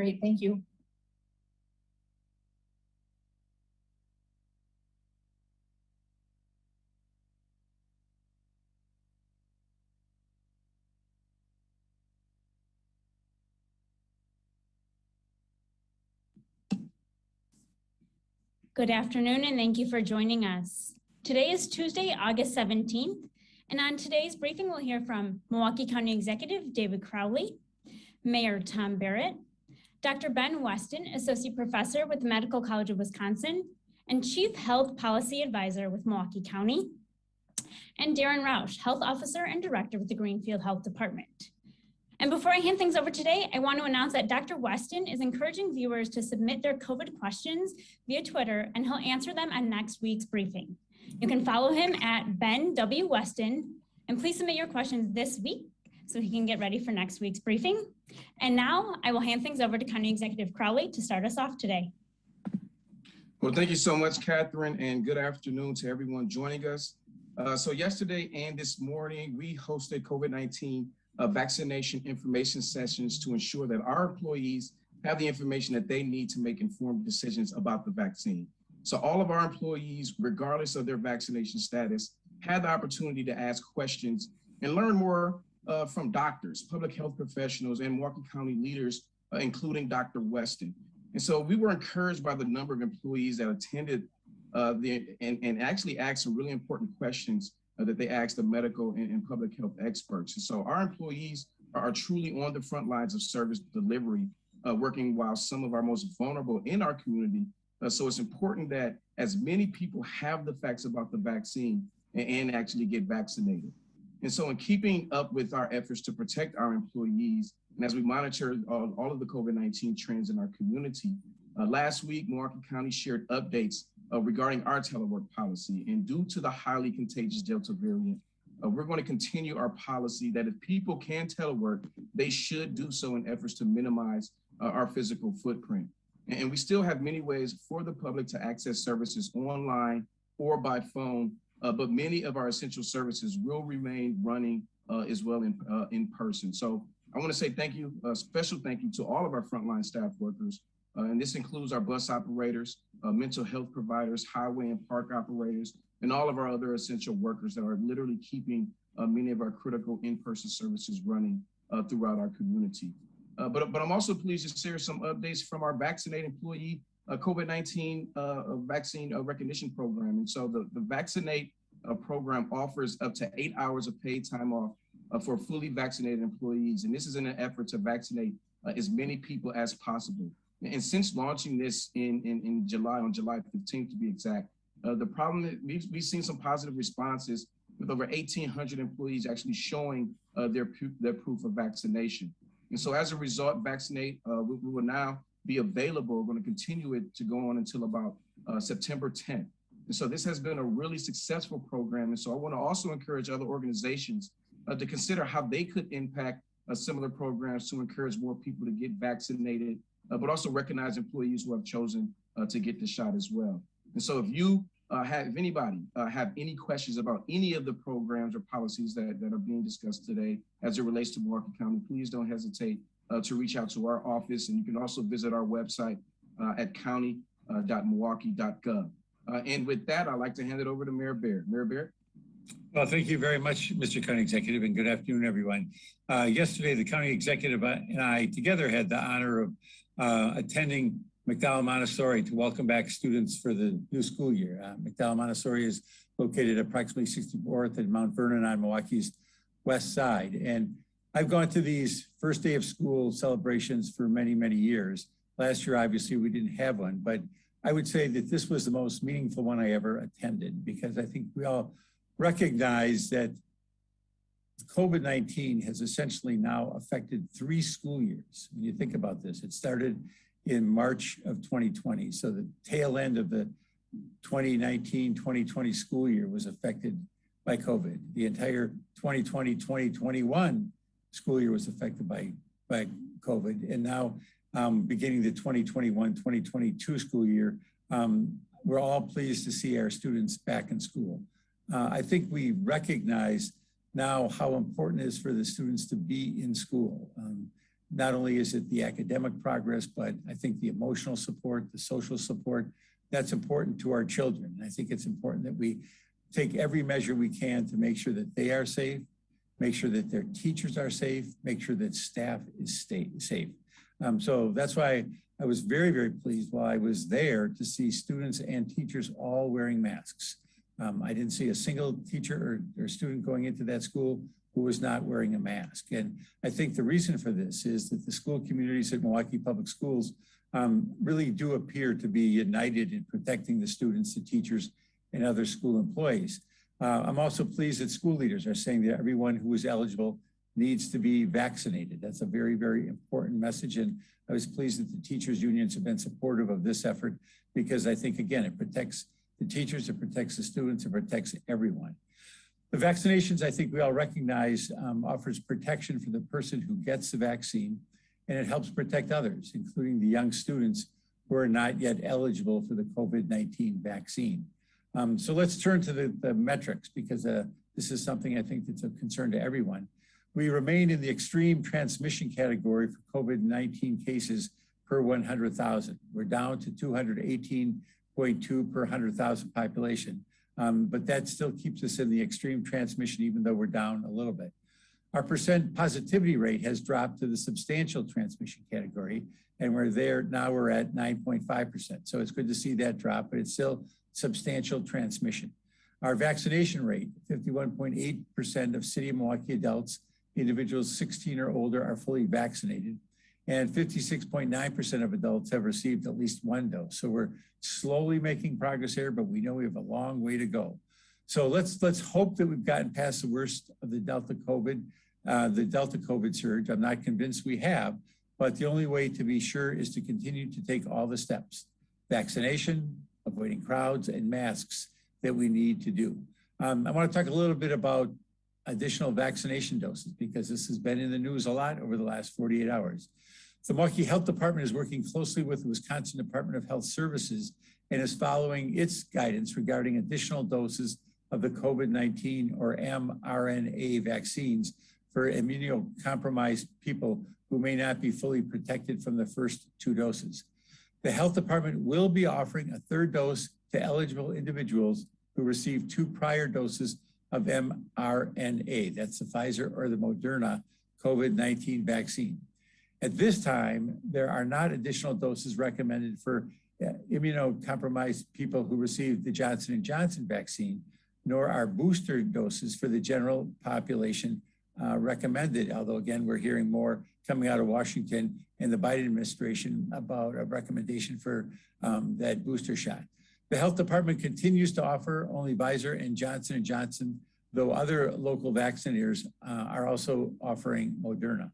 Great, thank you. Good afternoon, and thank you for joining us. Today is Tuesday, August 17th, and on today's briefing, we'll hear from Milwaukee County Executive David Crowley, Mayor Tom Barrett, Dr. Ben Weston, Associate Professor with the Medical College of Wisconsin, and Chief Health Policy Advisor with Milwaukee County, and Darren Rausch, Health Officer and Director with the Greenfield Health Department. And before I hand things over today, I want to announce that Dr. Weston is encouraging viewers to submit their COVID questions via Twitter, and he'll answer them on next week's briefing. You can follow him at Ben W. Weston, and please submit your questions this week so he can get ready for next week's briefing. And now I will hand things over to County Executive Crowley to start us off today. Well, thank you so much, Catherine, and good afternoon to everyone joining us. So yesterday and this morning, we hosted COVID-19 vaccination information sessions to ensure that our employees have the information that they need to make informed decisions about the vaccine. So all of our employees, regardless of their vaccination status, had the opportunity to ask questions and learn more from doctors, public health professionals, and Milwaukee County leaders, including Dr. Weston. And so we were encouraged by the number of employees that attended and actually asked some really important questions that they asked the medical and public health experts. And so our employees are truly on the front lines of service delivery, working while some of our most vulnerable in our community. So it's important that as many people have the facts about the vaccine and actually get vaccinated. And so in keeping up with our efforts to protect our employees, and as we monitor all of the COVID-19 trends in our community, last week, Milwaukee County shared updates regarding our telework policy. And due to the highly contagious Delta variant, we're going to continue our policy that if people can telework, they should do so in efforts to minimize our physical footprint. And we still have many ways for the public to access services online or by phone, but many of our essential services will remain running as well in person. So I want to say thank you, a special thank you to all of our frontline staff workers. And this includes our bus operators, mental health providers, highway and park operators, and all of our other essential workers that are literally keeping many of our critical in-person services running throughout our community. But I'm also pleased to share some updates from our vaccinated employee COVID-19 vaccine recognition program. And so the Vaccinate program offers up to 8 hours of paid time off for fully vaccinated employees. And this is in an effort to vaccinate as many people as possible. And since launching this in July, on July 15th to be exact, the problem that we've seen some positive responses with over 1,800 employees actually showing their proof of vaccination. And so as a result, Vaccinate, we will now be available. We're going to continue it to go on until about September 10th. And so this has been a really successful program. And so I want to also encourage other organizations to consider how they could impact similar programs to encourage more people to get vaccinated, but also recognize employees who have chosen to get the shot as well. And so if you if anybody have any questions about any of the programs or policies that are being discussed today as it relates to Milwaukee County, please don't hesitate to reach out to our office. And you can also visit our website at county.milwaukee.gov. And with that, I'd like to hand it over to Mayor Barrett. Mayor Barrett. Well, thank you very much, Mr. County Executive, and good afternoon, everyone. Yesterday, the County Executive and I together had the honor of attending McDowell Montessori to welcome back students for the new school year. McDowell Montessori is located approximately 64th and Mount Vernon on Milwaukee's west side. And I've gone to these first day of school celebrations for many, many years. Last year, obviously, we didn't have one, but I would say that this was the most meaningful one I ever attended, because I think we all recognize that COVID-19 has essentially now affected 3 school years. When you think about this, it started in March of 2020. So the tail end of the 2019-2020 school year was affected by COVID. The entire 2020-2021 school year was affected by COVID. And now beginning the 2021-2022 school year, we're all pleased to see our students back in school. I think we recognize now how important it is for the students to be in school. not only is it the academic progress, but I think the emotional support, the social support, that's important to our children. And I think it's important that we take every measure we can to make sure that they are safe, make sure that their teachers are safe, make sure that staff is safe. So that's why I was very, very pleased while I was there to see students and teachers all wearing masks. I didn't see a single teacher or student going into that school who was not wearing a mask. And I think the reason for this is that the school communities at Milwaukee Public Schools really do appear to be united in protecting the students, the teachers, and other school employees. I'm also pleased that school leaders are saying that everyone who is eligible needs to be vaccinated. That's a very, very important message. And I was pleased that the teachers unions have been supportive of this effort because I think, again, it protects the teachers, it protects the students, it protects everyone. The vaccinations, I think we all recognize, offers protection for the person who gets the vaccine, and it helps protect others, including the young students who are not yet eligible for the COVID-19 vaccine. So let's turn to the metrics because this is something I think that's of concern to everyone. We remain in the extreme transmission category for COVID-19 cases per 100,000. We're down to 218.2 per 100,000 population. But that still keeps us in the extreme transmission, even though we're down a little bit. Our percent positivity rate has dropped to the substantial transmission category, and we're there now. We're at 9.5%. So it's good to see that drop, but it's still substantial transmission. Our vaccination rate, 51.8% of city of Milwaukee adults, individuals 16 or older, are fully vaccinated, and 56.9% of adults have received at least one dose. So we're slowly making progress here, but we know we have a long way to go. So let's hope that we've gotten past the worst of the Delta COVID surge. I'm not convinced we have, but the only way to be sure is to continue to take all the steps: vaccination, avoiding crowds, and masks that we need to do. I want to talk a little bit about additional vaccination doses because this has been in the news a lot over the last 48 hours. The Milwaukee Health Department is working closely with the Wisconsin Department of Health Services and is following its guidance regarding additional doses of the COVID-19 or mRNA vaccines for immunocompromised people who may not be fully protected from the first two doses. The health department will be offering a third dose to eligible individuals who received 2 prior doses of mRNA. That's the Pfizer or the Moderna COVID-19 vaccine. At this time, there are not additional doses recommended for immunocompromised people who received the Johnson & Johnson vaccine, nor are booster doses for the general population recommended, although again, we're hearing more coming out of Washington and the Biden administration about a recommendation for that booster shot. The health department continues to offer only Pfizer and Johnson & Johnson, though other local vaccinators are also offering Moderna.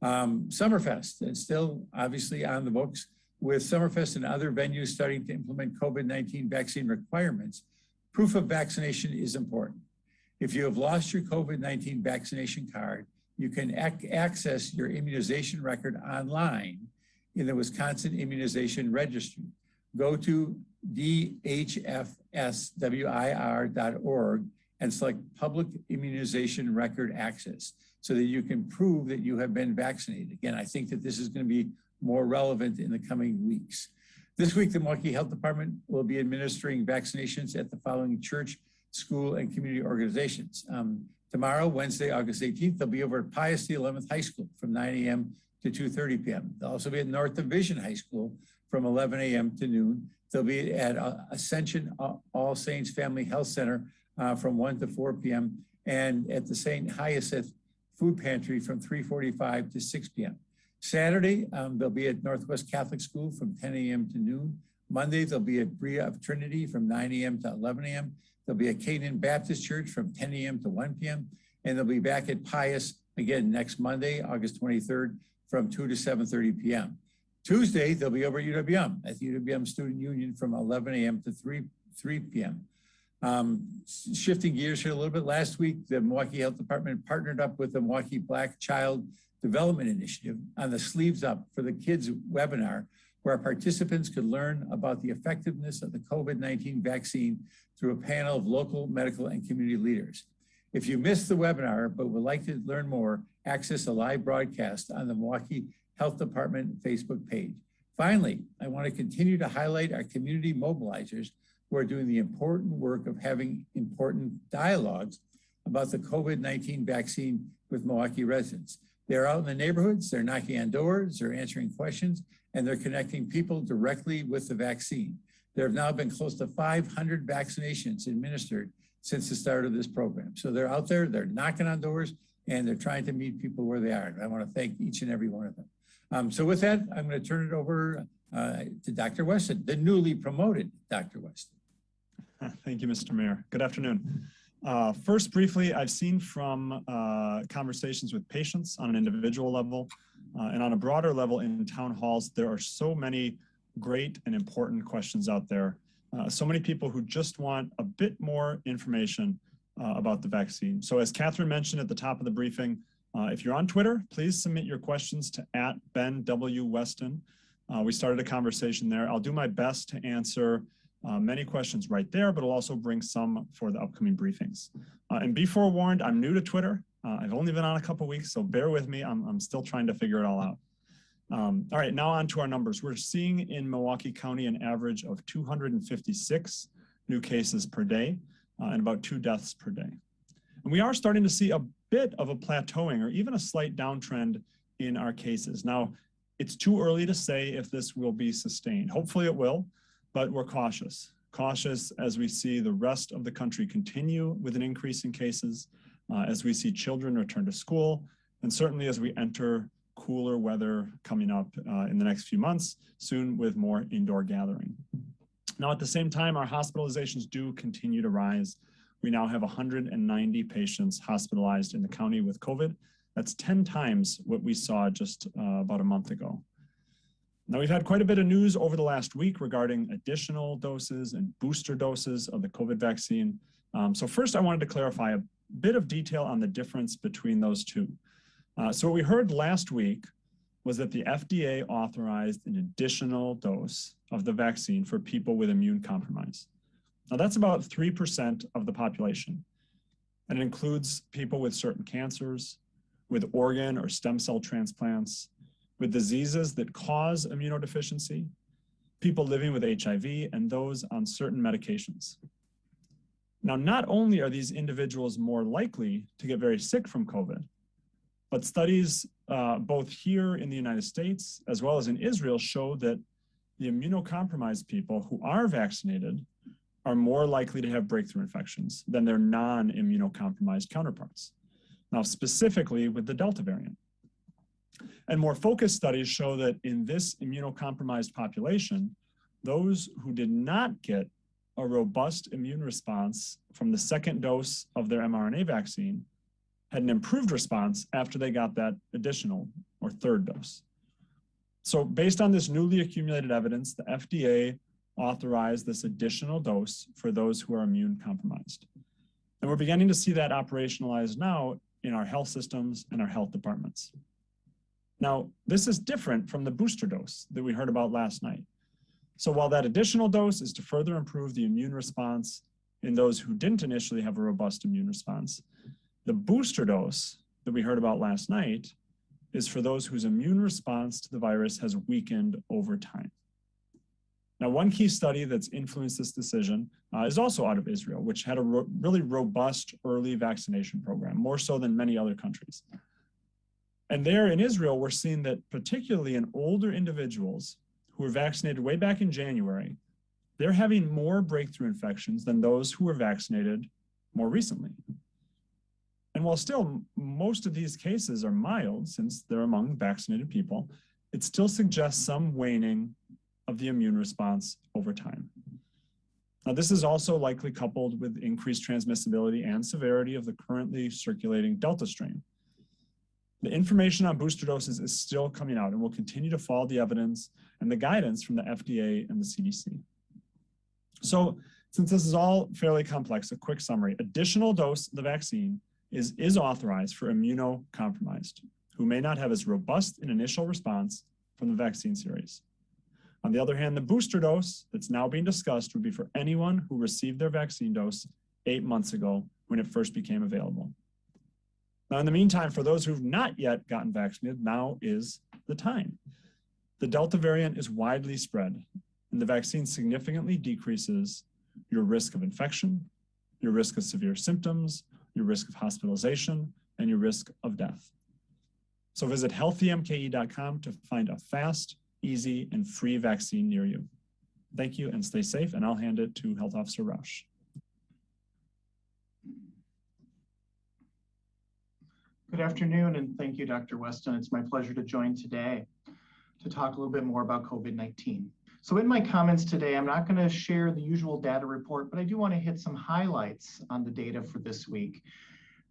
Summerfest is still obviously on the books. With Summerfest and other venues starting to implement COVID-19 vaccine requirements, proof of vaccination is important. If you have lost your COVID-19 vaccination card, you can access your immunization record online in the Wisconsin Immunization Registry. Go to dhfswir.org and select Public Immunization Record Access so that you can prove that you have been vaccinated. Again, I think that this is going to be more relevant in the coming weeks. This week, the Milwaukee Health Department will be administering vaccinations at the following church, school, and community organizations. Tomorrow, Wednesday, August 18th, they'll be over at Pius XI High School from 9 a.m. to 2:30 p.m. They'll also be at North Division High School from 11 a.m. to noon. They'll be at Ascension All Saints Family Health Center from 1 to 4 p.m. and at the St. Hyacinth Food Pantry from 3:45 to 6 p.m. Saturday, they'll be at Northwest Catholic School from 10 a.m. to noon. Monday, they'll be at Bria of Trinity from 9 a.m. to 11 a.m. They'll be at Canaan Baptist Church from 10 a.m. to 1 p.m. And they'll be back at Pius again next Monday, August 23rd from 2 to 7:30 p.m. Tuesday, they'll be over at UWM at the UWM Student Union from 11 a.m. to 3 p.m. Shifting gears here a little bit, last week, the Milwaukee Health Department partnered up with the Milwaukee Black Child Development Initiative on the Sleeves Up for the Kids webinar, where participants could learn about the effectiveness of the COVID-19 vaccine through a panel of local medical and community leaders. If you missed the webinar but would like to learn more, access a live broadcast on the Milwaukee Health Department Facebook page. Finally, I want to continue to highlight our community mobilizers who are doing the important work of having important dialogues about the COVID-19 vaccine with Milwaukee residents. They're out in the neighborhoods, they're knocking on doors, they're answering questions, and they're connecting people directly with the vaccine. There have now been close to 500 vaccinations administered since the start of this program. So they're out there, they're knocking on doors, and they're trying to meet people where they are. And I want to thank each and every one of them. So with that, I'm going to turn it over to Dr. Weston, the newly promoted Dr. Weston. Thank you, Mr. Mayor. Good afternoon. First, briefly, I've seen from conversations with patients on an individual level and on a broader level in town halls, there are so many great and important questions out there. So many people who just want a bit more information about the vaccine. So as Catherine mentioned at the top of the briefing, if you're on Twitter, please submit your questions to @BenWWeston. We started a conversation there. I'll do my best to answer many questions right there, but I'll also bring some for the upcoming briefings. And be forewarned, I'm new to Twitter. I've only been on a couple weeks, so bear with me. I'm still trying to figure it all out. All right, now on to our numbers. We're seeing in Milwaukee County an average of 256 new cases per day and about 2 deaths per day. And we are starting to see a bit of a plateauing or even a slight downtrend in our cases. Now, it's too early to say if this will be sustained. Hopefully it will, but we're cautious. Cautious as we see the rest of the country continue with an increase in cases, as we see children return to school, and certainly as we enter cooler weather coming up in the next few months, soon with more indoor gathering. Now, at the same time, our hospitalizations do continue to rise. We now have 190 patients hospitalized in the county with COVID. That's 10 times what we saw just about a month ago. Now, we've had quite a bit of news over the last week regarding additional doses and booster doses of the COVID vaccine. So first, I wanted to clarify a bit of detail on the difference between those two. So what we heard last week was that the FDA authorized an additional dose of the vaccine for people with immune compromise. Now, that's about 3% of the population, and it includes people with certain cancers, with organ or stem cell transplants, with diseases that cause immunodeficiency, people living with HIV, and those on certain medications. Now, not only are these individuals more likely to get very sick from COVID, but studies both here in the United States as well as in Israel show that the immunocompromised people who are vaccinated are more likely to have breakthrough infections than their non-immunocompromised counterparts. Now, specifically with the Delta variant. And more focused studies show that in this immunocompromised population, those who did not get a robust immune response from the second dose of their mRNA vaccine had an improved response after they got that additional or third dose. So based on this newly accumulated evidence, the FDA authorized this additional dose for those who are immune compromised. And we're beginning to see that operationalized now in our health systems and our health departments. Now, this is different from the booster dose that we heard about last night. So while that additional dose is to further improve the immune response in those who didn't initially have a robust immune response, the booster dose that we heard about last night is for those whose immune response to the virus has weakened over time. Now, one key study that's influenced this decision is also out of Israel, which had a really robust early vaccination program, more so than many other countries. And there in Israel, we're seeing that particularly in older individuals who were vaccinated way back in January, they're having more breakthrough infections than those who were vaccinated more recently. And while still most of these cases are mild, since they're among vaccinated people, it still suggests some waning of the immune response over time. Now, this is also likely coupled with increased transmissibility and severity of the currently circulating Delta strain. The information on booster doses is still coming out, and we'll continue to follow the evidence and the guidance from the FDA and the CDC. So since this is all fairly complex, a quick summary: additional dose of the vaccine is authorized for immunocompromised who may not have as robust an initial response from the vaccine series. On the other hand, the booster dose that's now being discussed would be for anyone who received their vaccine dose 8 months ago when it first became available. Now, in the meantime, for those who've not yet gotten vaccinated, now is the time. The Delta variant is widely spread, and the vaccine significantly decreases your risk of infection, your risk of severe symptoms, your risk of hospitalization, and your risk of death. So visit healthymke.com to find a fast, easy, and free vaccine near you. Thank you and stay safe, and I'll hand it to Health Officer Roush. Good afternoon, and thank you, Dr. Weston. It's my pleasure to join today to talk a little bit more about COVID-19. So in my comments today, I'm not going to share the usual data report, but I do want to hit some highlights on the data for this week,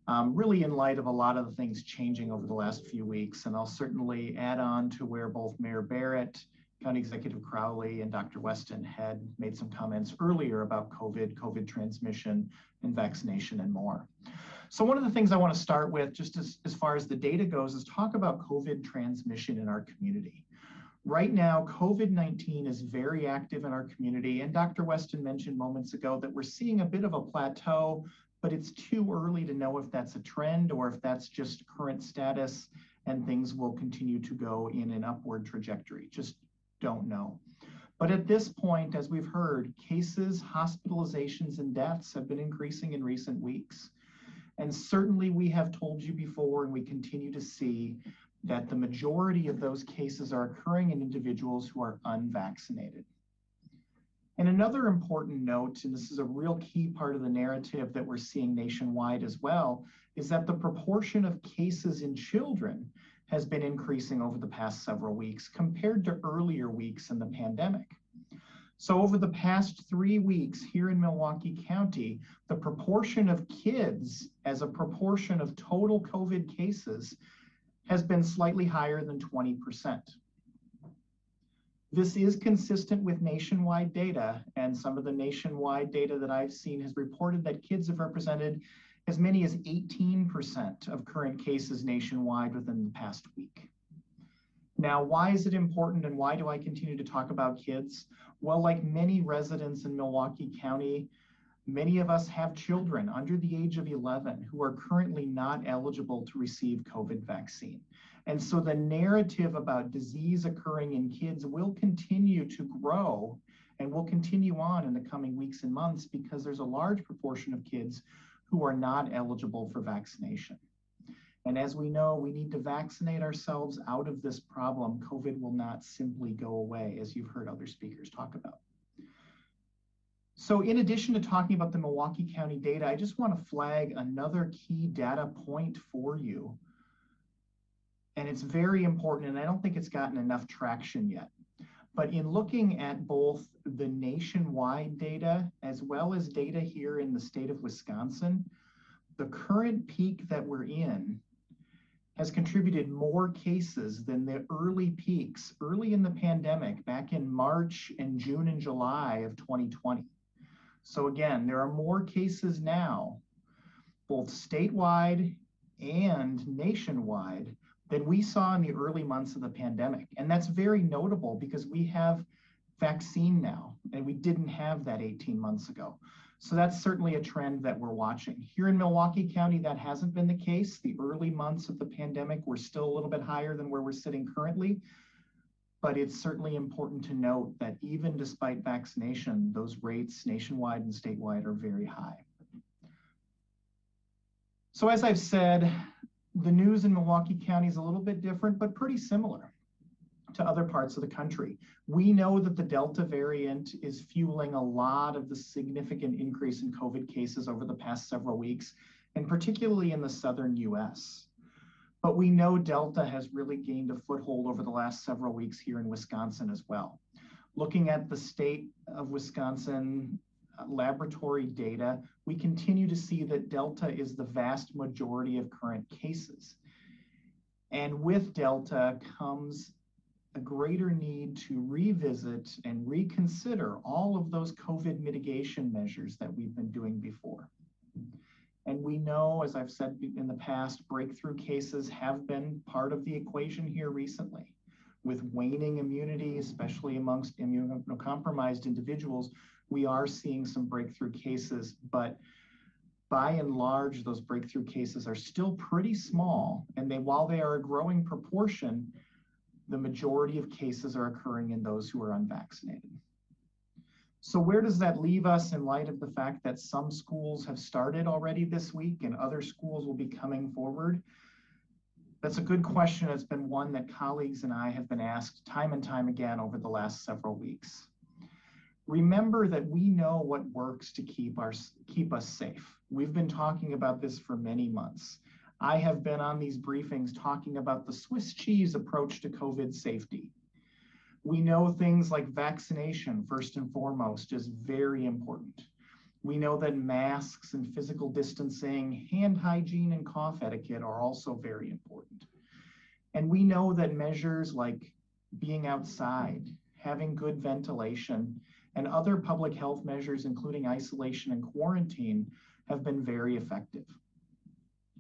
really in light of a lot of the things changing over the last few weeks. And I'll certainly add on to where both Mayor Barrett, County Executive Crowley, and Dr. Weston had made some comments earlier about COVID transmission, and vaccination, and more. So one of the things I want to start with, just as far as the data goes, is talk about COVID transmission in our community. Right now, COVID-19 is very active in our community, and Dr. Weston mentioned moments ago that we're seeing a bit of a plateau, but it's too early to know if that's a trend or if that's just current status and things will continue to go in an upward trajectory. Just don't know. But at this point, as we've heard, cases, hospitalizations, and deaths have been increasing in recent weeks. And certainly we have told you before, and we continue to see that the majority of those cases are occurring in individuals who are unvaccinated. And another important note, and this is a real key part of the narrative that we're seeing nationwide as well, is that the proportion of cases in children has been increasing over the past several weeks compared to earlier weeks in the pandemic. So over the past 3 weeks here in Milwaukee County, the proportion of kids as a proportion of total COVID cases has been slightly higher than 20%. This is consistent with nationwide data, and some of the nationwide data that I've seen has reported that kids have represented as many as 18% of current cases nationwide within the past week. Now, why is it important and why do I continue to talk about kids? Well, like many residents in Milwaukee County, many of us have children under the age of 11 who are currently not eligible to receive COVID vaccine. And so the narrative about disease occurring in kids will continue to grow and will continue on in the coming weeks and months because there's a large proportion of kids who are not eligible for vaccination. And as we know, we need to vaccinate ourselves out of this problem. COVID will not simply go away, as you've heard other speakers talk about. So in addition to talking about the Milwaukee County data, I just want to flag another key data point for you. And it's very important, and I don't think it's gotten enough traction yet. But in looking at both the nationwide data as well as data here in the state of Wisconsin, the current peak that we're in has contributed more cases than the early peaks, early in the pandemic, back in March and June and July of 2020. So again, there are more cases now, both statewide and nationwide, than we saw in the early months of the pandemic. And that's very notable because we have vaccine now, and we didn't have that 18 months ago. So that's certainly a trend that we're watching. Here in Milwaukee County, that hasn't been the case. The early months of the pandemic were still a little bit higher than where we're sitting currently. But it's certainly important to note that even despite vaccination, those rates nationwide and statewide are very high. So as I've said, the news in Milwaukee County is a little bit different, but pretty similar to other parts of the country. We know that the Delta variant is fueling a lot of the significant increase in COVID cases over the past several weeks, and particularly in the southern US. But we know Delta has really gained a foothold over the last several weeks here in Wisconsin as well. Looking at the state of Wisconsin laboratory data, we continue to see that Delta is the vast majority of current cases. And with Delta comes a greater need to revisit and reconsider all of those COVID mitigation measures that we've been doing before. And we know, as I've said in the past, breakthrough cases have been part of the equation here recently. With waning immunity, especially amongst immunocompromised individuals, we are seeing some breakthrough cases, but by and large, those breakthrough cases are still pretty small, and while they are a growing proportion, the majority of cases are occurring in those who are unvaccinated. So where does that leave us in light of the fact that some schools have started already this week and other schools will be coming forward? That's a good question. It's been one that colleagues and I have been asked time and time again over the last several weeks. Remember that we know what works to keep us safe. We've been talking about this for many months. I have been on these briefings talking about the Swiss cheese approach to COVID safety. We know things like vaccination, first and foremost, is very important. We know that masks and physical distancing, hand hygiene, and cough etiquette are also very important. And we know that measures like being outside, having good ventilation, and other public health measures, including isolation and quarantine, have been very effective.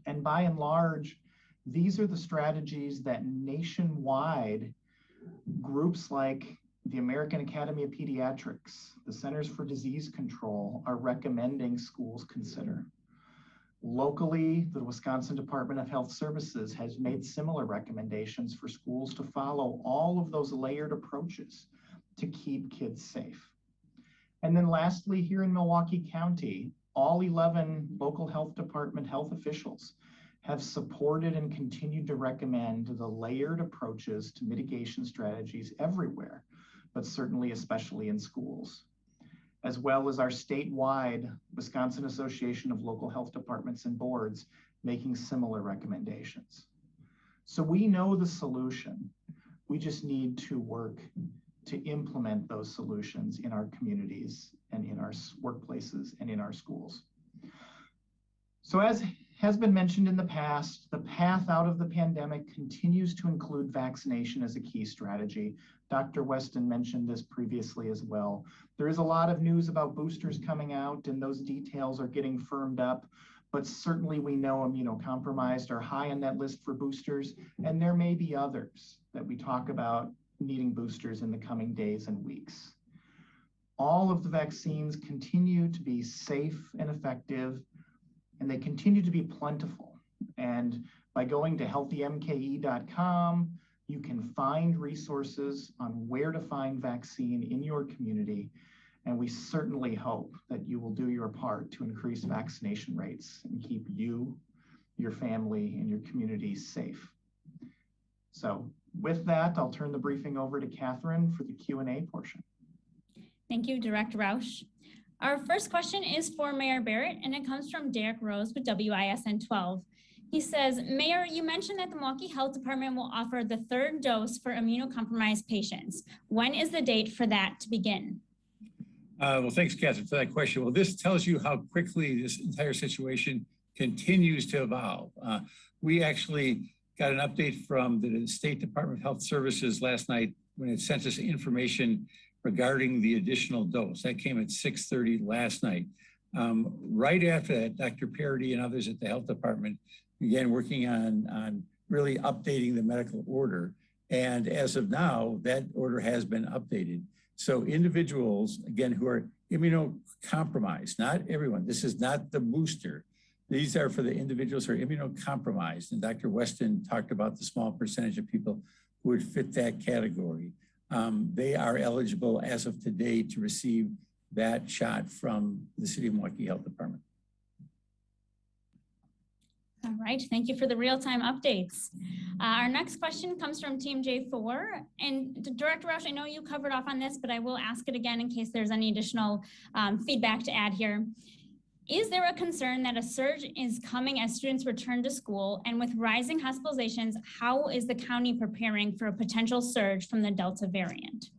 And by and large, these are the strategies that nationwide groups like the American Academy of Pediatrics, the Centers for Disease Control are recommending schools consider. Locally, the Wisconsin Department of Health Services has made similar recommendations for schools to follow all of those layered approaches to keep kids safe. And then lastly, here in Milwaukee County, all 11 local health department health officials have supported and continued to recommend the layered approaches to mitigation strategies everywhere, but certainly especially in schools, as well as our statewide Wisconsin Association of Local Health Departments and Boards making similar recommendations. So we know the solution. We just need to work to implement those solutions in our communities and in our workplaces and in our schools. So as has been mentioned in the past, the path out of the pandemic continues to include vaccination as a key strategy. Dr. Weston mentioned this previously as well. There is a lot of news about boosters coming out, and those details are getting firmed up, but certainly we know immunocompromised are high on that list for boosters, and there may be others that we talk about needing boosters in the coming days and weeks. All of the vaccines continue to be safe and effective, and they continue to be plentiful. And by going to healthymke.com, you can find resources on where to find vaccine in your community. And we certainly hope that you will do your part to increase vaccination rates and keep you, your family, and your community safe. So with that, I'll turn the briefing over to Catherine for the Q&A portion. Thank you, Director Roush. Our first question is for Mayor Barrett, and it comes from Derek Rose with WISN 12. He says, Mayor, you mentioned that the Milwaukee Health Department will offer the third dose for immunocompromised patients. When is the date for that to begin? Well, thanks, Catherine, for that question. Well, this tells you how quickly this entire situation continues to evolve. We actually got an update from the State Department of Health Services last night when it sent us information regarding the additional dose. That came at 6:30 last night. Right after that, Dr. Parity and others at the health department began working on really updating the medical order. And as of now, that order has been updated. So individuals, again, who are immunocompromised, not everyone, this is not the booster. These are for the individuals who are immunocompromised. And Dr. Weston talked about the small percentage of people who would fit that category. They are eligible as of today to receive that shot from the City of Milwaukee Health Department. All right, thank you for the real-time updates. Our next question comes from Team J4. And Director Roush, I know you covered off on this, but I will ask it again in case there's any additional feedback to add here. Is there a concern that a surge is coming as students return to school? And with rising hospitalizations, how is the county preparing for a potential surge from the Delta variant?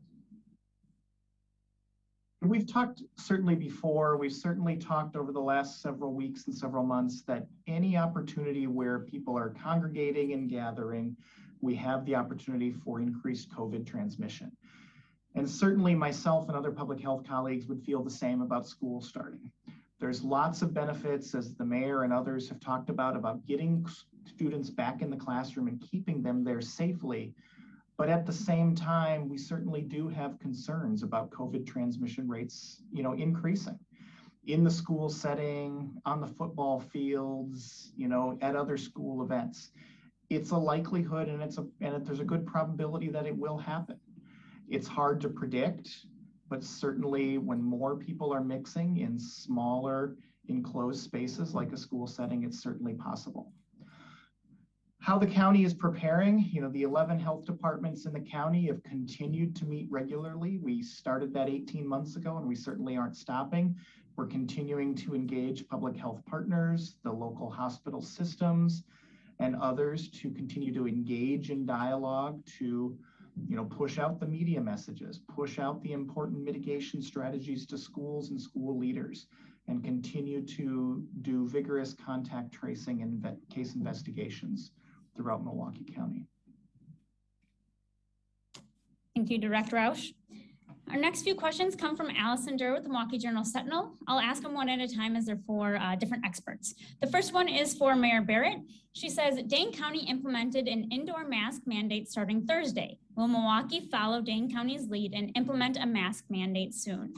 We've talked certainly before, we've certainly talked over the last several weeks and several months that any opportunity where people are congregating and gathering, we have the opportunity for increased COVID transmission. And certainly myself and other public health colleagues would feel the same about school starting. There's lots of benefits, as the mayor and others have talked about getting students back in the classroom and keeping them there safely. But at the same time, we certainly do have concerns about COVID transmission rates, increasing. in the school setting, on the football fields, at other school events. It's a likelihood and there's a good probability that it will happen. It's hard to predict, but certainly when more people are mixing in smaller enclosed spaces like a school setting, it's certainly possible. How the county is preparing, the 11 health departments in the county have continued to meet regularly. We started that 18 months ago, and we certainly aren't stopping. We're continuing to engage public health partners, the local hospital systems, and others to continue to engage in dialogue to push out the media messages, push out the important mitigation strategies to schools and school leaders, and continue to do vigorous contact tracing and case investigations throughout Milwaukee County. Thank you, Director Rausch. Our next few questions come from Allison Durr with the Milwaukee Journal Sentinel. I'll ask them one at a time as they're for different experts. The first one is for Mayor Barrett. She says, Dane County implemented an indoor mask mandate starting Thursday. Will Milwaukee follow Dane County's lead and implement a mask mandate soon?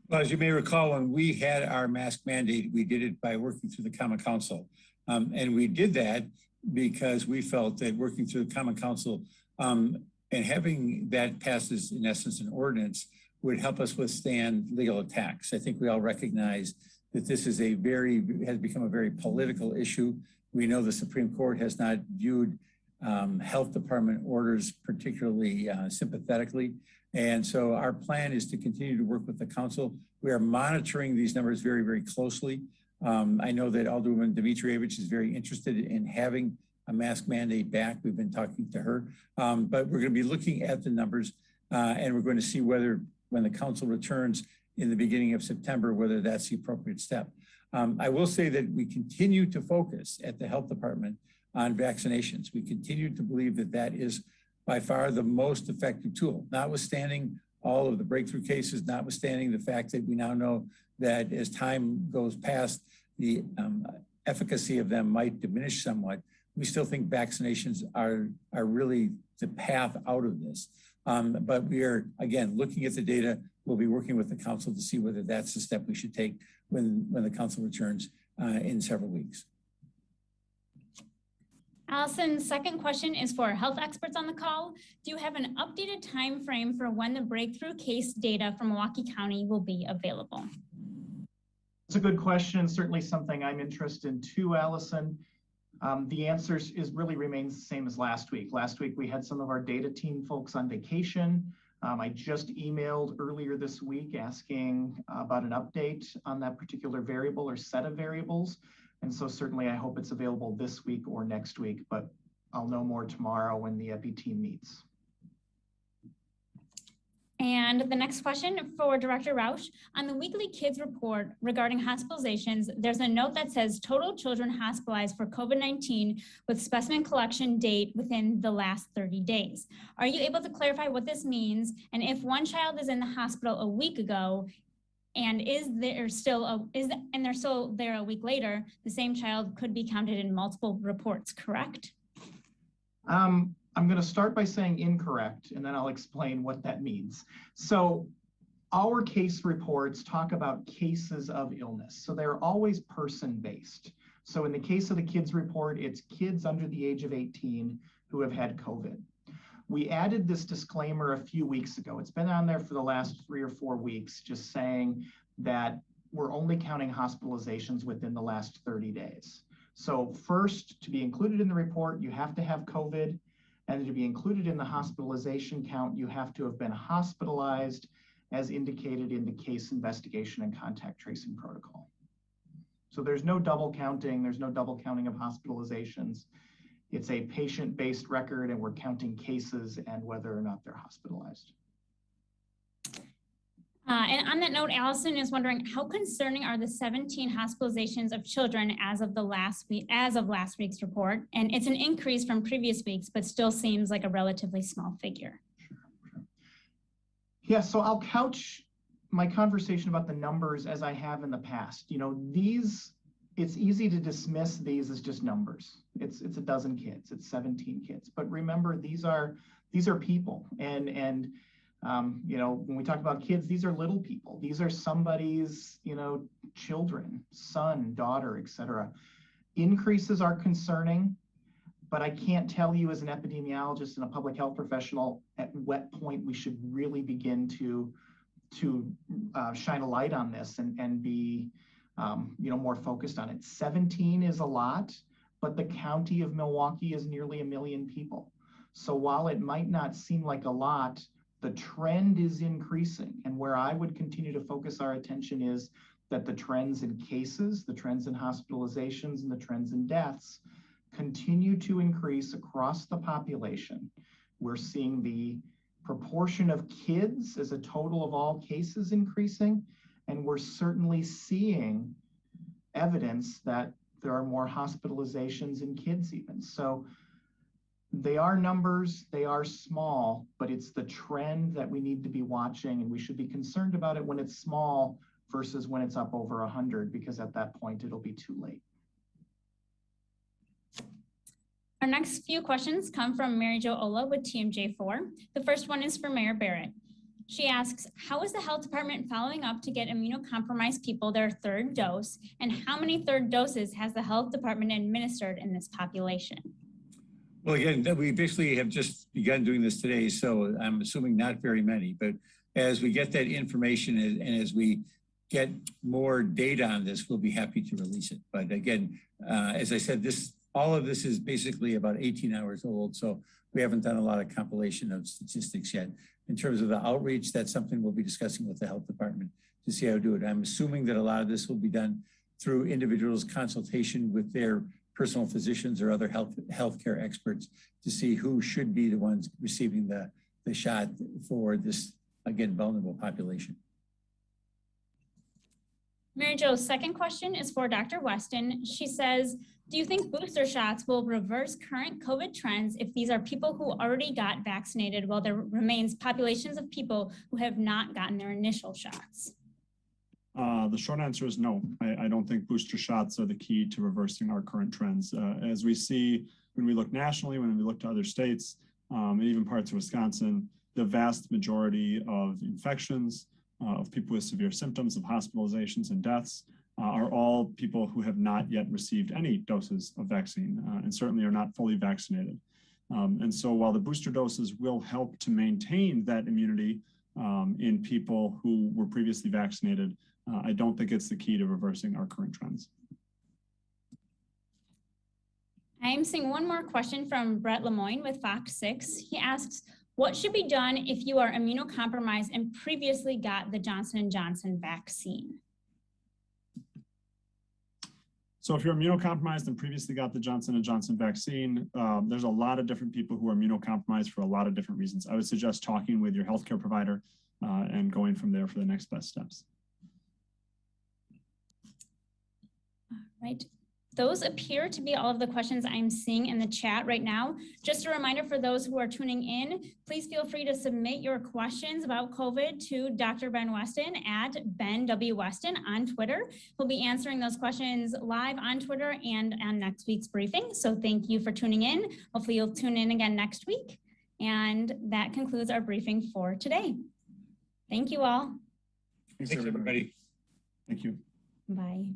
Well, as you may recall, when we had our mask mandate, we did it by working through the Common Council. And we did that because we felt that working through the Common Council and having that pass as, in essence, an ordinance would help us withstand legal attacks. I think we all recognize that this is has become a very political issue. We know the Supreme Court has not viewed health department orders particularly sympathetically. And so our plan is to continue to work with the council. We are monitoring these numbers very, very closely. I know that Alderwoman Dimitrievich is very interested in having a mask mandate back. We've been talking to her, but we're going to be looking at the numbers and we're going to see whether when the council returns in the beginning of September, whether that's the appropriate step. I will say that we continue to focus at the health department on vaccinations. We continue to believe that that is by far the most effective tool, notwithstanding all of the breakthrough cases, notwithstanding the fact that we now know that as time goes past, the efficacy of them might diminish somewhat. We still think vaccinations are really the path out of this. But we are, again, looking at the data. We'll be working with the council to see whether that's the step we should take when the council returns in several weeks. Allison's second question is for health experts on the call. Do you have an updated time frame for when the breakthrough case data from Milwaukee County will be available? It's a good question, and certainly something I'm interested in too, Allison. The answer really remains the same as last week. Last week, we had some of our data team folks on vacation. I just emailed earlier this week asking about an update on that particular variable or set of variables. And so certainly I hope it's available this week or next week, but I'll know more tomorrow when the EPI team meets. And the next question for Director Rausch. On the weekly kids report regarding hospitalizations, there's a note that says total children hospitalized for COVID-19 with specimen collection date within the last 30 days. Are you able to clarify what this means? And if one child is in the hospital a week ago, and they're still there a week later, the same child could be counted in multiple reports, correct? I'm going to start by saying incorrect, and then I'll explain what that means. So our case reports talk about cases of illness. So they're always person-based. So in the case of the kids report, it's kids under the age of 18 who have had COVID. We added this disclaimer a few weeks ago. It's been on there for the last 3 or 4 weeks, just saying that we're only counting hospitalizations within the last 30 days. So first, to be included in the report, you have to have COVID, and to be included in the hospitalization count, you have to have been hospitalized as indicated in the case investigation and contact tracing protocol. So there's no double counting. There's no double counting of hospitalizations. It's a patient-based record, and we're counting cases and whether or not they're hospitalized. And on that note, Allison is wondering, how concerning are the 17 hospitalizations of children as of last week's report? And it's an increase from previous weeks, but still seems like a relatively small figure. Sure. Yeah, so I'll couch my conversation about the numbers as I have in the past. It's easy to dismiss these as just numbers. It's a dozen kids, it's 17 kids. But remember, these are people, and When we talk about kids, these are little people. These are somebody's, children, son, daughter, etc. Increases are concerning, but I can't tell you as an epidemiologist and a public health professional at what point we should really begin to shine a light on this and be, more focused on it. 17 is a lot, but the county of Milwaukee is nearly 1 million people. So while it might not seem like a lot, the trend is increasing. And where I would continue to focus our attention is that the trends in cases, the trends in hospitalizations, and the trends in deaths continue to increase across the population. We're seeing the proportion of kids as a total of all cases increasing, and we're certainly seeing evidence that there are more hospitalizations in kids even. So they are numbers, they are small, but it's the trend that we need to be watching, and we should be concerned about it when it's small versus when it's up over 100, because at that point it'll be too late. Our next few questions come from Mary Jo Ola with TMJ4. The first one is for Mayor Barrett. She asks, how is the health department following up to get immunocompromised people their third dose, and how many third doses has the health department administered in this population? Well, again, we basically have just begun doing this today, so I'm assuming not very many, but as we get that information and as we get more data on this, we'll be happy to release it. But again, as I said, all of this is basically about 18 hours old, so we haven't done a lot of compilation of statistics yet. In terms of the outreach, that's something we'll be discussing with the health department to see how to do it. I'm assuming that a lot of this will be done through individuals' consultation with their personal physicians or other healthcare experts to see who should be the ones receiving the shot for this, again, vulnerable population. Mary Jo's second question is for Dr. Weston. She says, do you think booster shots will reverse current COVID trends if these are people who already got vaccinated while there remains populations of people who have not gotten their initial shots? The short answer is no. I don't think booster shots are the key to reversing our current trends. As we see when we look nationally, when we look to other states, and even parts of Wisconsin, the vast majority of infections, of people with severe symptoms, of hospitalizations and deaths, are all people who have not yet received any doses of vaccine and certainly are not fully vaccinated. And so while the booster doses will help to maintain that immunity in people who were previously vaccinated, I don't think it's the key to reversing our current trends. I am seeing one more question from Brett Lemoyne with FOX6. He asks, what should be done if you are immunocompromised and previously got the Johnson & Johnson vaccine? So if you're immunocompromised and previously got the Johnson & Johnson vaccine, there's a lot of different people who are immunocompromised for a lot of different reasons. I would suggest talking with your healthcare provider and going from there for the next best steps. All right. Those appear to be all of the questions I'm seeing in the chat right now. Just a reminder for those who are tuning in, please feel free to submit your questions about COVID to Dr. Ben Weston at Ben W. Weston on Twitter. We'll be answering those questions live on Twitter and on next week's briefing. So thank you for tuning in. Hopefully you'll tune in again next week. And that concludes our briefing for today. Thank you all. Thanks everybody. Thank you. Bye.